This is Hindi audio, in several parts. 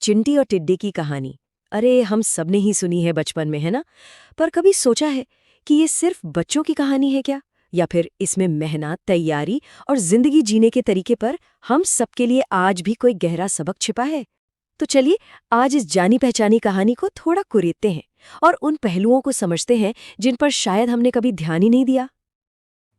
चिंटी और टिड्डे की कहानी, अरे हम सब ने ही सुनी है बचपन में, है ना? पर कभी सोचा है कि ये सिर्फ बच्चों की कहानी है क्या? या फिर इसमें मेहनत, तैयारी और जिंदगी जीने के तरीके पर हम सबके लिए आज भी कोई गहरा सबक छिपा है? तो चलिए आज इस जानी पहचानी कहानी को थोड़ा कुरेदते हैं और उन पहलुओं को समझते हैं जिन पर शायद हमने कभी ध्यान ही नहीं दिया।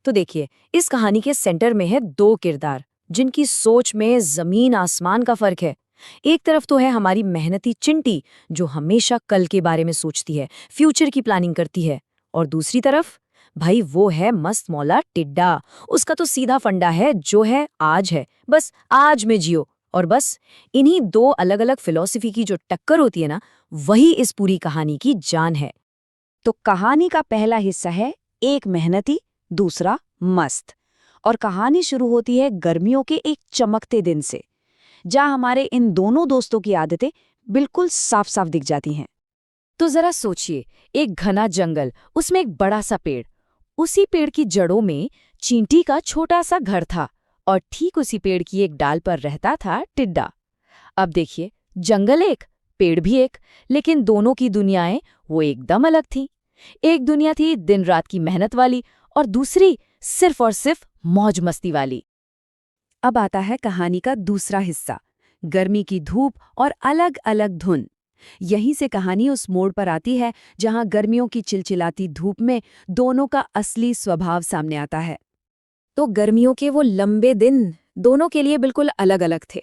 तो देखिए, इस कहानी के सेंटर में है दो किरदार जिनकी सोच में जमीन आसमान का फर्क है। एक तरफ तो है हमारी मेहनती चिंटी, जो हमेशा कल के बारे में सोचती है, फ्यूचर की प्लानिंग करती है। और दूसरी तरफ भाई वो है मस्त मौला टिड्डा। उसका तो सीधा फंडा है, जो है आज है, बस आज में जियो। और बस इन्हीं दो अलग अलग फिलॉसफी की जो टक्कर होती है ना, वही इस पूरी कहानी की जान है। तो कहानी का पहला हिस्सा है एक मेहनती, दूसरा मस्त। और कहानी शुरू होती है गर्मियों के एक चमकते दिन से, जहां हमारे इन दोनों दोस्तों की आदतें बिल्कुल साफ साफ दिख जाती हैं। तो जरा सोचिए, एक घना जंगल, उसमें एक बड़ा सा पेड़, उसी पेड़ की जड़ों में चींटी का छोटा सा घर था और ठीक उसी पेड़ की एक डाल पर रहता था टिड्डा। अब देखिए, जंगल एक, पेड़ भी एक, लेकिन दोनों की दुनियाएं वो एकदम अलग थीं। एक दुनिया थी दिन रात की मेहनत वाली और दूसरी सिर्फ और सिर्फ मौज मस्ती वाली। अब आता है कहानी का दूसरा हिस्सा, गर्मी की धूप और अलग अलग धुन। यहीं से कहानी उस मोड़ पर आती है जहां गर्मियों की चिलचिलाती धूप में दोनों का असली स्वभाव सामने आता है। तो गर्मियों के वो लंबे दिन दोनों के लिए बिल्कुल अलग अलग थे।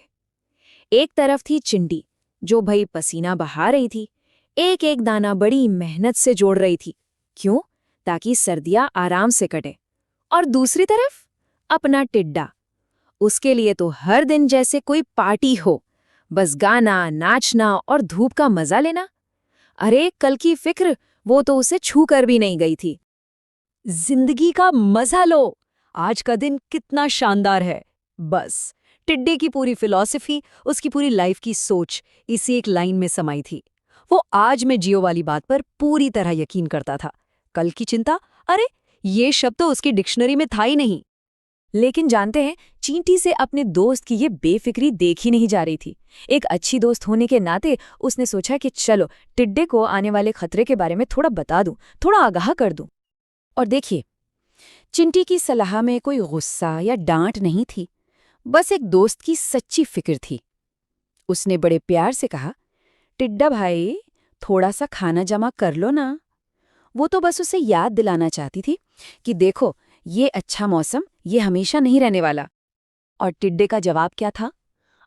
एक तरफ थी चिंटी, जो भई पसीना बहा रही थी, एक एक दाना बड़ी मेहनत से जोड़ रही थी। क्यों? ताकि सर्दियां आराम से कटे। और दूसरी तरफ अपना टिड्डा, उसके लिए तो हर दिन जैसे कोई पार्टी हो, बस गाना, नाचना और धूप का मजा लेना। अरे कल की फिक्र वो तो उसे छू कर भी नहीं गई थी। जिंदगी का मजा लो, आज का दिन कितना शानदार है। बस टिड्डे की पूरी फिलॉसफी, उसकी पूरी लाइफ की सोच इसी एक लाइन में समाई थी। वो आज में जियो वाली बात पर पूरी तरह यकीन करता था। कल की चिंता, अरे ये शब्द तो उसकी डिक्शनरी में था ही नहीं। लेकिन जानते हैं, चींटी से अपने दोस्त की ये बेफिक्री देखी नहीं जा रही थी। एक अच्छी दोस्त होने के नाते उसने सोचा कि चलो टिड्डे को आने वाले खतरे के बारे में थोड़ा बता दूं, थोड़ा आगाह कर दूं। और देखिए, चिंटी की सलाह में कोई गुस्सा या डांट नहीं थी, बस एक दोस्त की सच्ची फिक्र थी। उसने बड़े प्यार से कहा, टिड्डा भाई, थोड़ा सा खाना जमा कर लो ना। वो तो बस उसे याद दिलाना चाहती थी कि देखो, ये अच्छा मौसम ये हमेशा नहीं रहने वाला। और टिड्डे का जवाब क्या था?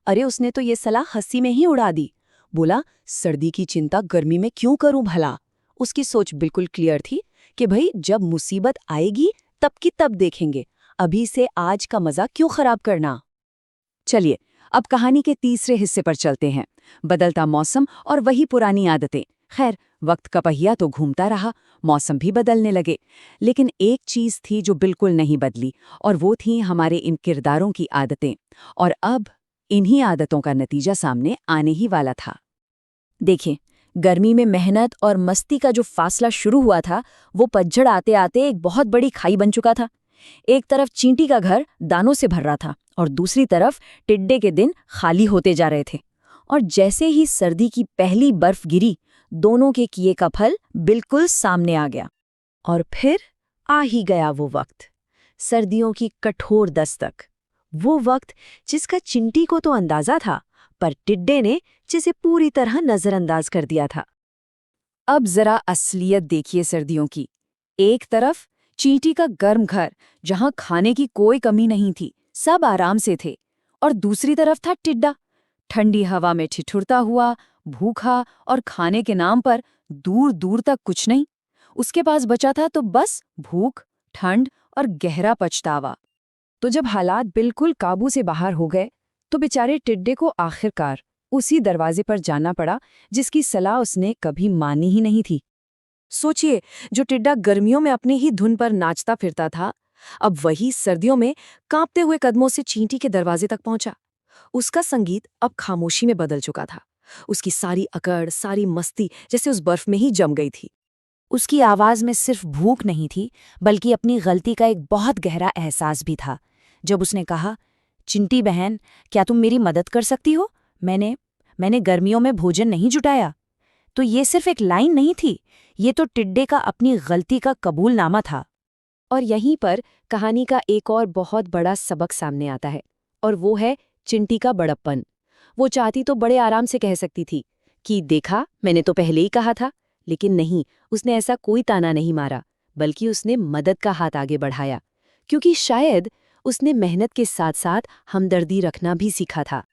अरे उसने तो ये सलाह हंसी में ही उड़ा दी। बोला, सर्दी की चिंता गर्मी में क्यों करूं भला। उसकी सोच बिल्कुल क्लियर थी कि भाई जब मुसीबत आएगी तब की तब देखेंगे, अभी से आज का मजा क्यों खराब करना। चलिए अब कहानी के तीसरे हिस्से पर चलते हैं। बदलता मौसम और वही पुरानी आदतें। खैर, वक्त का पहिया तो घूमता रहा, मौसम भी बदलने लगे, लेकिन एक चीज थी जो बिल्कुल नहीं बदली, और वो थी हमारे इन किरदारों की आदतें। और अब इन्हीं आदतों का नतीजा सामने आने ही वाला था। देखिए, गर्मी में मेहनत और मस्ती का जो फासला शुरू हुआ था, वो पतझड़ आते आते एक बहुत बड़ी खाई बन चुका था। एक तरफ चींटी का घर दानों से भर रहा था और दूसरी तरफ टिड्डे के दिन खाली होते जा रहे थे। और जैसे ही सर्दी की पहली बर्फ गिरी, दोनों के किए का फल बिल्कुल सामने आ गया। और फिर आ ही गया वो वक्त, सर्दियों की कठोर दस्तक। वो वक्त जिसका चिंटी को तो अंदाजा था, पर टिड्डे ने जिसे पूरी तरह नजरअंदाज कर दिया था। अब जरा असलियत देखिए सर्दियों की। एक तरफ चींटी का गर्म घर, जहां खाने की कोई कमी नहीं थी, सब आराम से थे। और दूसरी तरफ था टिड्डा, ठंडी हवा में ठिठुरता हुआ, भूखा, और खाने के नाम पर दूर दूर तक कुछ नहीं। उसके पास बचा था तो बस भूख, ठंड और गहरा पछतावा। तो जब हालात बिल्कुल काबू से बाहर हो गए, तो बेचारे टिड्डे को आखिरकार उसी दरवाजे पर जाना पड़ा जिसकी सलाह उसने कभी मानी ही नहीं थी। सोचिए, जो टिड्डा गर्मियों में अपनी ही धुन पर नाचता फिरता था, अब वही सर्दियों में कांपते हुए कदमों से चींटी के दरवाजे तक पहुंचा। उसका संगीत अब खामोशी में बदल चुका था। उसकी सारी अकड़, सारी मस्ती जैसे उस बर्फ में ही जम गई थी। उसकी आवाज में सिर्फ भूख नहीं थी, बल्कि अपनी गलती का एक बहुत गहरा एहसास भी था। जब उसने कहा, चिंटी बहन, क्या तुम मेरी मदद कर सकती हो? मैंने गर्मियों में भोजन नहीं जुटाया। तो ये सिर्फ एक लाइन नहीं थी, ये तो टिड्डे का अपनी गलती का कबूलनामा था। और यहीं पर कहानी का एक और बहुत बड़ा सबक सामने आता है, और वो है चिंटी का बड़प्पन। वो चाहती तो बड़े आराम से कह सकती थी कि देखा, मैंने तो पहले ही कहा था, लेकिन नहीं, उसने ऐसा कोई ताना नहीं मारा, बल्कि उसने मदद का हाथ आगे बढ़ाया, क्योंकि शायद उसने मेहनत के साथ साथ हमदर्दी रखना भी सीखा था।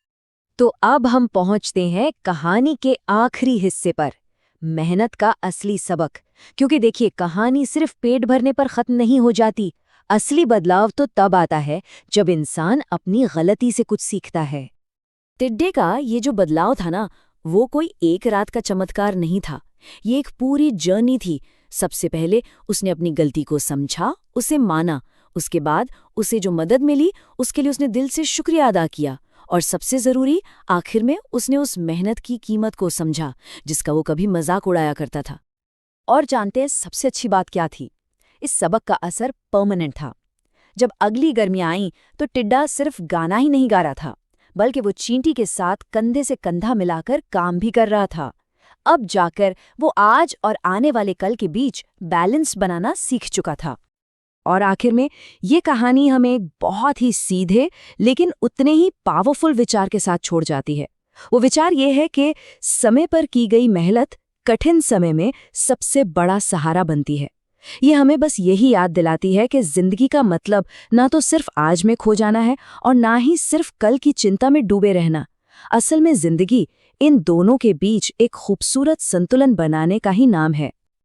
तो अब हम पहुंचते हैं कहानी के आखिरी हिस्से पर, मेहनत का असली सबक। क्योंकि देखिए, कहानी सिर्फ पेट भरने पर खत्म नहीं हो जाती। असली बदलाव तो तब आता है जब इंसान अपनी गलती से कुछ सीखता है। टिड्डे का ये जो बदलाव था ना, वो कोई एक रात का चमत्कार नहीं था। ये एक पूरी जर्नी थी। सबसे पहले उसने अपनी गलती को समझा, उसे माना। उसके बाद उसे जो मदद मिली उसके लिए उसने दिल से शुक्रिया अदा किया। और सबसे ज़रूरी, आखिर में उसने उस मेहनत की कीमत को समझा जिसका वो कभी मजाक उड़ाया करता था। और जानते हैं सबसे अच्छी बात क्या थी? इस सबक का असर परमानेंट था। जब अगली गर्मियां आईं तो टिड्डा सिर्फ गाना ही नहीं गा रहा था, बल्कि वो चींटी के साथ कंधे से कंधा मिलाकर काम भी कर रहा था। अब जाकर वो आज और आने वाले कल के बीच बैलेंस बनाना सीख चुका था। और आखिर में ये कहानी हमें एक बहुत ही सीधे लेकिन उतने ही पावरफुल विचार के साथ छोड़ जाती है। वो विचार ये है कि समय पर की गई मेहनत कठिन समय में सबसे बड़ा सहारा बनती है। ये हमें बस यही याद दिलाती है कि जिंदगी का मतलब ना तो सिर्फ आज में खो जाना है और ना ही सिर्फ कल की चिंता में डूबे रहना। असल में जिंदगी इन दोनों के बीच एक खूबसूरत संतुलन बनाने का ही नाम है।